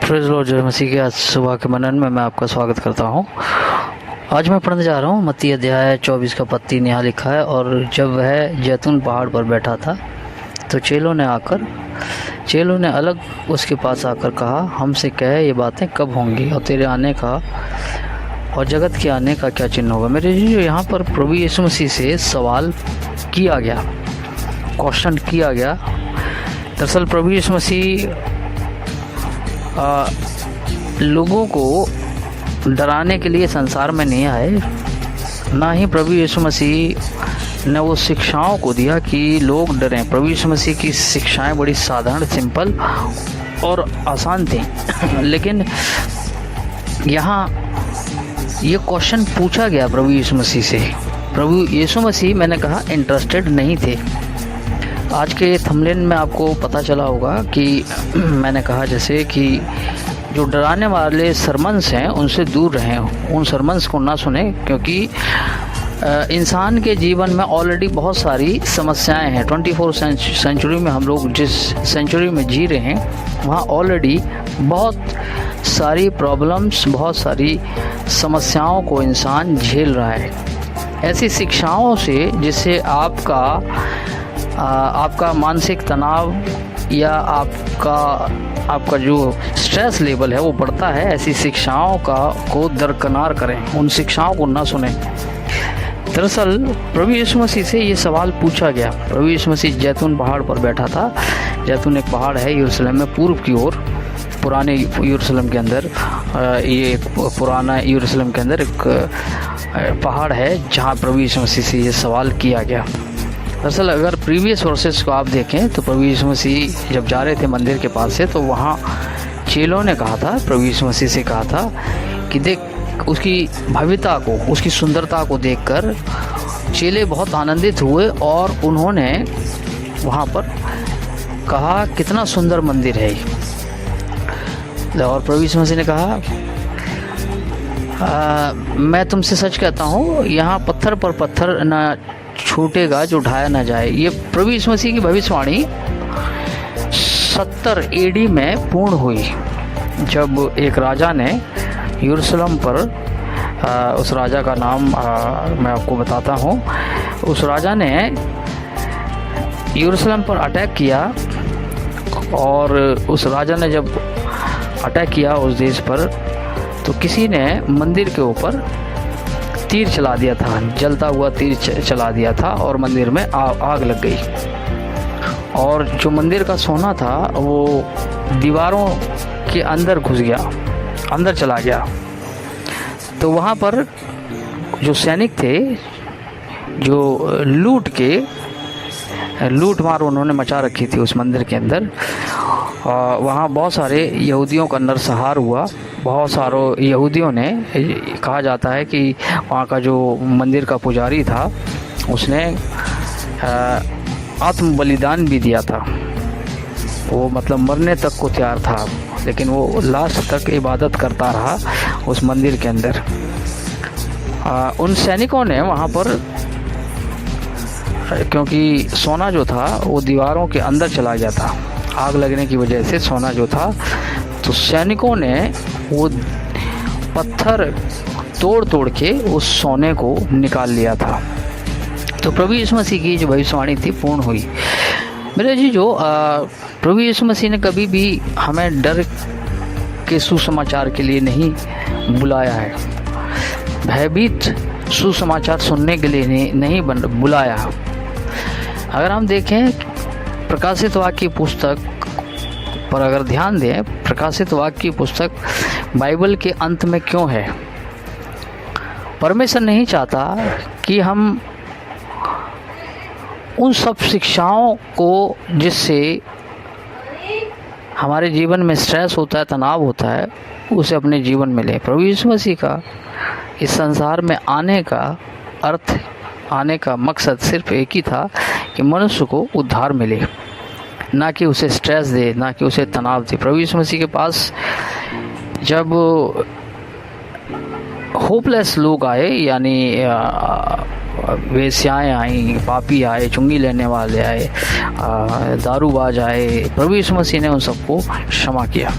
Praise Lord जय मसीह के आज सुबह के मनन में मैं आपका स्वागत करता हूँ। आज मैं पढ़ने जा रहा हूँ मत्ती अध्याय 24 का पद 3। यहाँ लिखा है, और जब वह जैतून पहाड़ पर बैठा था तो चेलों ने अलग उसके पास आकर कहा, हमसे कह ये बातें कब होंगी, और तेरे आने का और जगत के आने का क्या चिन्ह होगा। मेरे जी, यहाँ पर प्रभु यीशु मसीह से सवाल किया गया, क्वेश्चन किया गया। दरअसल प्रभु यीशु मसीह लोगों को डराने के लिए संसार में नहीं आए, ना ही प्रभु यीशु मसीह ने वो शिक्षाओं को दिया कि लोग डरें। प्रभु यीशु मसीह की शिक्षाएं बड़ी साधारण, सिंपल और आसान थी। लेकिन यहाँ ये क्वेश्चन पूछा गया प्रभु यीशु मसीह से। प्रभु यीशु मसीह, मैंने कहा, इंटरेस्टेड नहीं थे। आज के थंबनेल में आपको पता चला होगा कि मैंने कहा जैसे कि जो डराने वाले सरमन्स हैं उनसे दूर रहें, उन सरमन्स को ना सुने, क्योंकि इंसान के जीवन में ऑलरेडी बहुत सारी समस्याएं हैं। 24 सेंचुरी में हम लोग जिस सेंचुरी में जी रहे हैं वहाँ ऑलरेडी बहुत सारी प्रॉब्लम्स, बहुत सारी समस्याओं को इंसान झेल रहा है। ऐसी शिक्षाओं से जिससे आपका मानसिक तनाव या आपका जो स्ट्रेस लेवल है वो बढ़ता है। ऐसी शिक्षाओं को दरकिनार करें, उन शिक्षाओं को ना सुने। दरअसल प्रभु यीशु मसीह से ये सवाल पूछा गया। प्रभु यीशु मसीह जैतून पहाड़ पर बैठा था। जैतून एक पहाड़ है यरूशलेम में पूर्व की ओर, पुराने यरूशलेम के अंदर। ये एक पुराना यरूशलेम के अंदर एक पहाड़ है जहाँ प्रभु यीशु मसीह से ये सवाल किया गया। दरअसल अगर प्रीवियस वर्सेस को आप देखें तो प्रभु यीशु मसीह जब जा रहे थे मंदिर के पास से, तो वहाँ चेलों ने कहा था, प्रभु यीशु मसीह से कहा था कि देख, उसकी भव्यता को, उसकी सुंदरता को देखकर चेले बहुत आनंदित हुए और उन्होंने वहाँ पर कहा कितना सुंदर मंदिर है। और प्रभु यीशु मसीह ने कहा, मैं तुमसे सच कहता हूँ, यहाँ पत्थर पर पत्थर न छूटेगा जो ढाया ना जाए। ये प्रभु यीशु मसीह की भविष्यवाणी 70 AD में पूर्ण हुई, जब एक राजा ने यरूशलेम पर, उस राजा का नाम मैं आपको बताता हूँ। उस राजा ने यरूशलेम पर अटैक किया, और उस राजा ने जब अटैक किया उस देश पर, तो किसी ने मंदिर के ऊपर तीर चला दिया था, जलता हुआ तीर चला दिया था, और मंदिर में आग लग गई। और जो मंदिर का सोना था वो दीवारों के अंदर घुस गया, अंदर चला गया। तो वहाँ पर जो सैनिक थे, जो लूट मार उन्होंने मचा रखी थी उस मंदिर के अंदर, वहाँ बहुत सारे यहूदियों का नरसंहार हुआ। बहुत सारों यहूदियों ने, कहा जाता है कि वहाँ का जो मंदिर का पुजारी था उसने आत्म बलिदान भी दिया था। वो मतलब मरने तक को तैयार था, लेकिन वो लास्ट तक इबादत करता रहा उस मंदिर के अंदर। उन सैनिकों ने वहाँ पर, क्योंकि सोना जो था वो दीवारों के अंदर चला गया था, आग लगने की वजह से सोना जो था, तो सैनिकों ने वो पत्थर तोड़ के उस सोने को निकाल लिया था। तो प्रभु यीशु मसीह की जो भविष्यवाणी थी पूर्ण हुई। मेरे जी, जो प्रभु यीशु मसीह ने कभी भी हमें डर के सुसमाचार के लिए नहीं बुलाया है, भयभीत सुसमाचार सुनने के लिए नहीं बुलाया। अगर हम देखें प्रकाशित वाक्य की पुस्तक पर, अगर ध्यान दें, प्रकाशित वाक्य की पुस्तक बाइबल के अंत में क्यों है? परमेश्वर नहीं चाहता कि हम उन सब शिक्षाओं को जिससे हमारे जीवन में स्ट्रेस होता है, तनाव होता है, उसे अपने जीवन में लें। प्रभु यीशु मसीह का इस संसार में आने का अर्थ, आने का मकसद सिर्फ एक ही था कि मनुष्य को उद्धार मिले, ना कि उसे स्ट्रेस दे, ना कि उसे तनाव दे। प्रभु यीशु मसीह के पास जब होपलेस लोग आए, यानी वेश्याएं आई, पापी आए, चुंगी लेने वाले आए, दारूबाज आए, प्रभु यीशु मसीह ने उन सबको क्षमा किया।